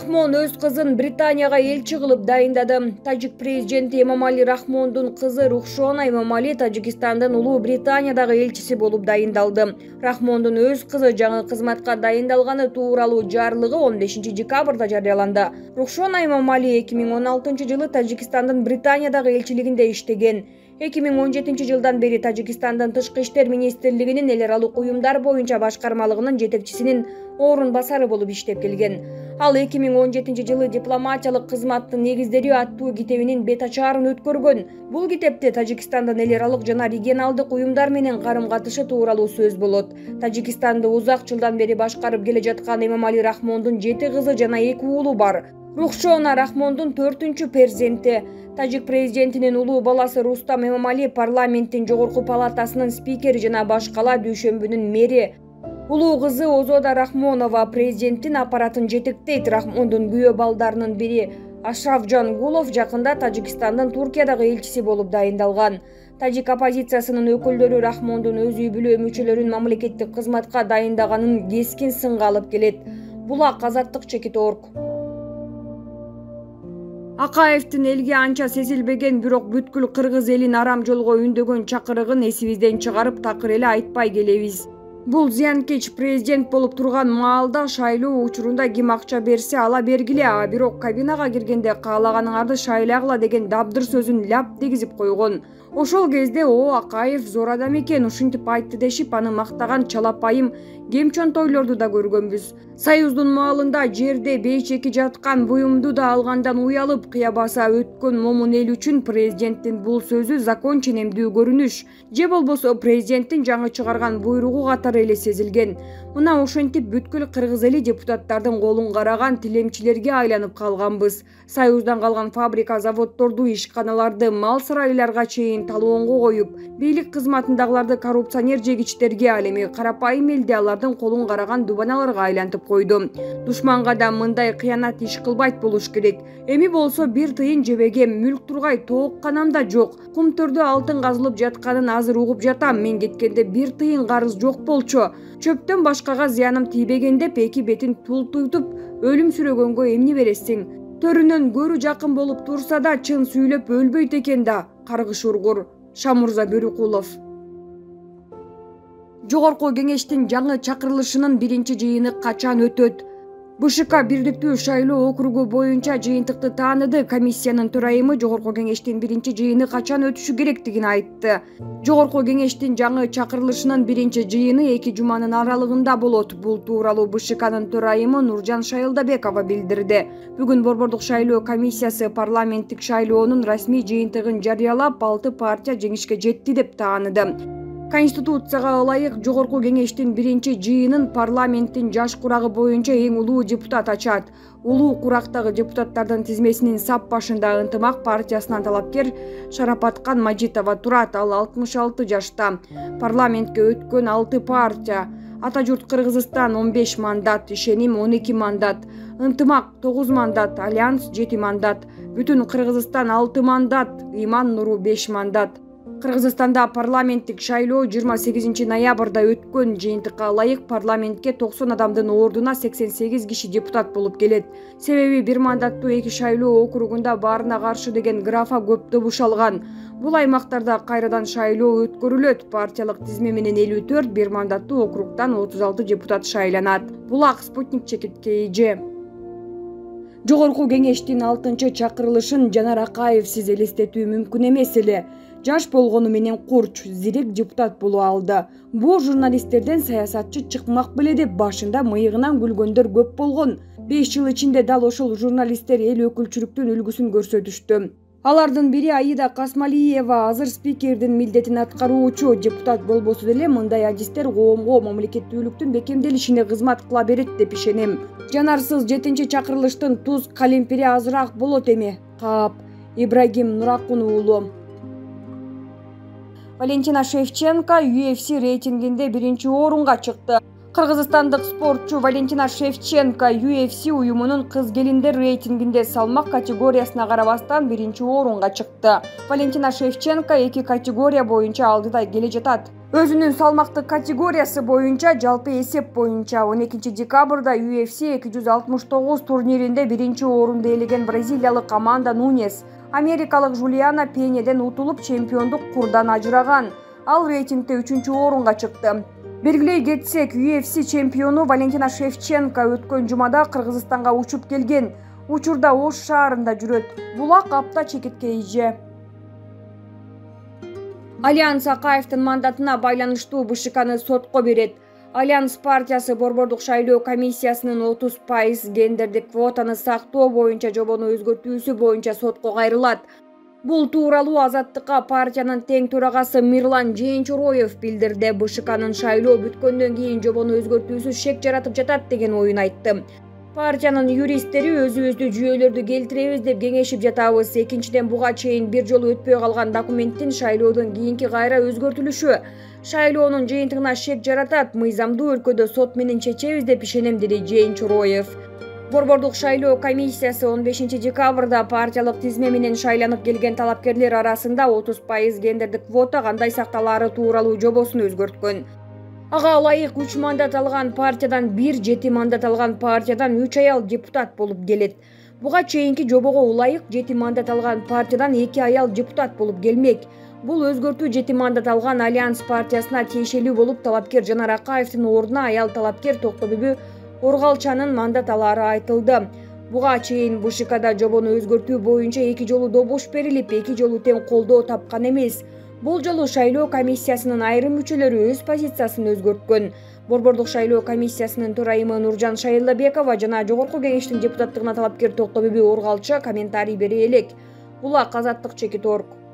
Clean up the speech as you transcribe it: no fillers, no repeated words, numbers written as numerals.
Рахмон өз кызын Британияга элчи кылып дайындады. Тажик президенти Эмомали Рахмондун кызы Рухшона Эмомали Тажикстандын Улуу Британиядагы элчиси болуп дайындалды. Рахмондун өз кызы жаңы кызматка дайындалганы тууралуу жарлыгы 15-декабрда жарыяланды. Рухшона Эмомали 2016-жылы Тажикстандын Британиядагы элчилигинде иштеген. 2017 жылдан бери Тажикстандын Тышкы иштер министрлигинин эл аралык уюмдар боюнча башкармалыгынын жетекчисинин орун басары болуп иштеп келген. Ал 2017 жылы дипломатиялык кызматтын негиздери аттуу китебинин бет ачаарын өткөргөн. Бул китепте Тажикстандын эл аралык жана регионалдык уюмдар менен карым-катышы тууралуу сөз болот. Тажикстанды узак жылдан бери башкарып келе жаткан Эмомали Рахмондун 7 кызы жана 2 уулу бар. Рухшона Рахмондун 4-чү перзенти. Тажик президентинин улуу баласы Рустам Эмомали парламенттин жогорку палатасынын спикери жана башкала дүйшөмбүнүн мэри. Улуу кызы Озода Рахмонова президенттин аппаратын жетектейт. Рахмондун күйөө балдарынын бири Ашрафжан Гулов жакында Тажикстандын Туркиядагы элчиси болуп дайындалган. Тажик оппозициясынын өкүлдөрү Рахмондун өз үй бүлө мүчөлөрүн мамлекеттик кызматка дайындаганын кескин сынга алып келет. Булак азаттык чекит.org. Акаевдин элге анча сезилбеген, бирок бүткүл кыргыз элин арам жолго үндөгөн чакырыгын эсибизден чыгарып такыр эле айтпай келебиз. Бул зыянкеч президент болуп турган маалда шайлоо учурунда ким акча берсе ала бергиле, бирок кабинага киргенде каалаганыңарды шайлагыла деген дабдыр сөзүн ляп дегизип койгон. Ошол кезде Акаев зор адам экен, ушинтип айтты дешип аны мактаган чалапайым кемчонтойлорду да көргөнбүз. Союздун маалында жерде бейчеки жаткан буюмду да алгандан уялып, кыябаса өткөн момун эл үчүн президенттин бул сөзү закон ченемдүү көрүнүш, же болбосо президенттин жаңы чыгарган буйругу катары эле сезилген. Мына ошентип бүткүл кыргыз эли депутаттардын колун караган тилемчилерге айланып калганбыз. Союздан калган фабрика, заводдорду, ишканаларды мал сарайларга чейин талоонго коюп, бийлик кызматындагыларды коррупционер жегичтерге, ал эми карапайым элди алардын колун караган дубаналарга айлантып койду. Душманга да мындай кыянат иш кылбайт болуш керек. Эми болсо бир тыйын жебегем, мүлк тургай тоок канам да жок. Кум төрдө алтын казылып жатканын азыр угуп жатам. Мен кеткенде бир тыйын карыз жок болчу. Чөптөн башкага зыяным тийбеген деп эки бетин тултуйтуп өлүм сүрөгөнгө эмне бересиң? Төрүнөн көрү жакын болуп турса да чын сүйлөп өлбөйт экен да. Каргыш ургур. Шамурза Бөрүкулов. Жогорку кеңештин жаңы чакырылышынын биринчи жыйыны качан өтөт? БШК бирдиктүү шайлоо округу боюнча жыйынтыкты тааныды. Комиссиянын төрайымы Жогорку кеңештин биринчи жыйыны качан өтүшү керектигин айтты. Жогорку кеңештин жаңы чакырылышынын биринчи жыйыны 2 жуманын аралыгында болот. Бул тууралуу БШКнын төрайымы Нуржан Шайылдабекова билдирди. Бүгүн Борбордук шайлоо комиссиясы парламенттик шайлоонун расмий жыйынтыгын жарыялап, 6 партия жеңишке жетти деп тааныды. Конституцияга ылайык Жогорку кеңештин биринчи жыйынын парламенттин жаш курагы боюнча эң улуу депутат ачат. Улуу курактагы депутаттардын тизмесинин сап башында Ынтымак партиясынан талапкер Шарапаткан Мажитова турат. Ал 66 жашта. Парламентке өткөн 6 партия: Ата журт Кыргызстан 15 мандат, Ишеним 12 мандат, Ынтымак 9 мандат, Альянс 7 мандат, Бүтүн Кыргызстан 6 мандат, Иман Нуру 5 мандат. Кыргызстанда парламенттик шайлоо 28 ноябрда өткөн. Жыйынтыкка ылайык парламентке 90 адамдын ордуна 88 киши депутат болуп келет. Себеби бир мандаттуу 2 шайлоо округунда баарына каршы деген графа көп добуш алган. Бул аймактарда кайрадан шайлоо өткөрүлөт. Партиялык тизме менен 54, бир мандаттуу округдан 36 депутат шайланат. Булак, Спутник чекит КИЖ. Жогорку кеңештин 6-чы чакырылышын Жанар Акаевсиз элестетүү мүмкүн эмес эле. Жаш болгону менен курч, зирек депутат болуп алды. Бул журналисттерден саясатчы чыкмак беле деп башында мыйыгынан күлгөндөр көп болгон. 5 жыл ичинде дал ошол журналисттер эл өкүлчүлүктүн үлгүсүн көрсөтүштү. Алардын бири Аида Касмалиева, азыр спикердин милдетин аткаруучу депутат болбосо деле мындай адистер коомго мамлекеттүүлүктүн бекемделишине кызмат кыла берет деп ишенем. Жанарсыз 7-чи чакырылыштын туз калемпири азыраак болот эми. Каап, Ибрагим Нуракун уулу. Валентина Шевченко UFC рейтингинде 1-чи орунга чыкты. Кыргызстандык спортчу Валентина Шевченко UFC уюмунун кыз келиндер рейтингинде салмак категориясына карабастан 1-чи орунга чыкты. Валентина Шевченко 2 категория боюнча алдыда келе жатат. Өзүнүн салмактык категориясы боюнча жалпы эсеп боюнча 12 декабрда UFC 269 турниринде биринчи орунду ээлеген бразилиялык Аманда Нунес америкалык Жулиана Пенеден утулуп чемпиондук курдан ажыраган. Ал рейтингде 3-орунга чыкты. Белгилей кетсек, UFC чемпиону Валентина Шевченко өткөн жумада Кыргызстанга учуп келген. Учурда Ош шаарында жүрөт. Булак апта чекитке ийже. Альянс Акаевдин мандатына байланыштуу БШКны сотко берет. Альянс партиясы борбордук шайлоо комиссиясынын 30% гендердик квотаны сактоо боюнча жобону өзгөртүүсү боюнча сотко кайрылат. Бул тууралуу Азаттыкка партиянын тең төрагасы Мирлан Жээнчуроев билдирди. БШКнын шайлоо бүткөндөн кийин жобону өзгөртүүсү шек жаратып жатат деген оюн айтты. Партиянын юристтери өзүбүздү жүйөлөрдү келтиребиз деп кеңешип жатабыз. Экинчиден, буга чейин бир жолу өтпөй калган документтин шайлоодон кийинки кайра өзгөртүлүшү шайлоонун жыйынтыгына шек жаратат. Мыйзамдуу өлкөдө сот менен чечебиз деп ишенем, деди Жээнчуроев. Борбордук шайлоо комиссиясы 15 декабрда партиялык тизме менен шайланып келген талапкерлер арасында 30% гендердик квота кандай сакталаары тууралуу жобосун өзгөрткөн. Ага ылайык 3 мандат алган партиядан 1, 7 мандат алган партиядан 3 аял депутат болуп келет. Буга чейинки жобого ылайык 7 мандат алган партиядан 2 аял депутат болуп келмек. Бул өзгөртүү 7 мандат алган Альянс партиясына тиешелүү болуп, талапкер Жанар Акаевдин ордуна аял талапкер Токтобүбү Оргалчанын мандат алаары айтылды. Буга чейин БШКда жобону өзгөртүү боюнча 2 жолу добуш берилип, 2 жолу тең колдоо тапкан эмес. Бул жолу шайлоо комиссиясынын айрым мүчөлөрү өз позициясын өзгөрткөн. Борбордук шайлоо комиссиясынын төрайымы Нуржан Шайылдабекова жана Жогорку кеңештин депутаттыгына талапкер Токтобүбү Оргалча комментарий бере элек. Булак Азаттык Чекит.орг.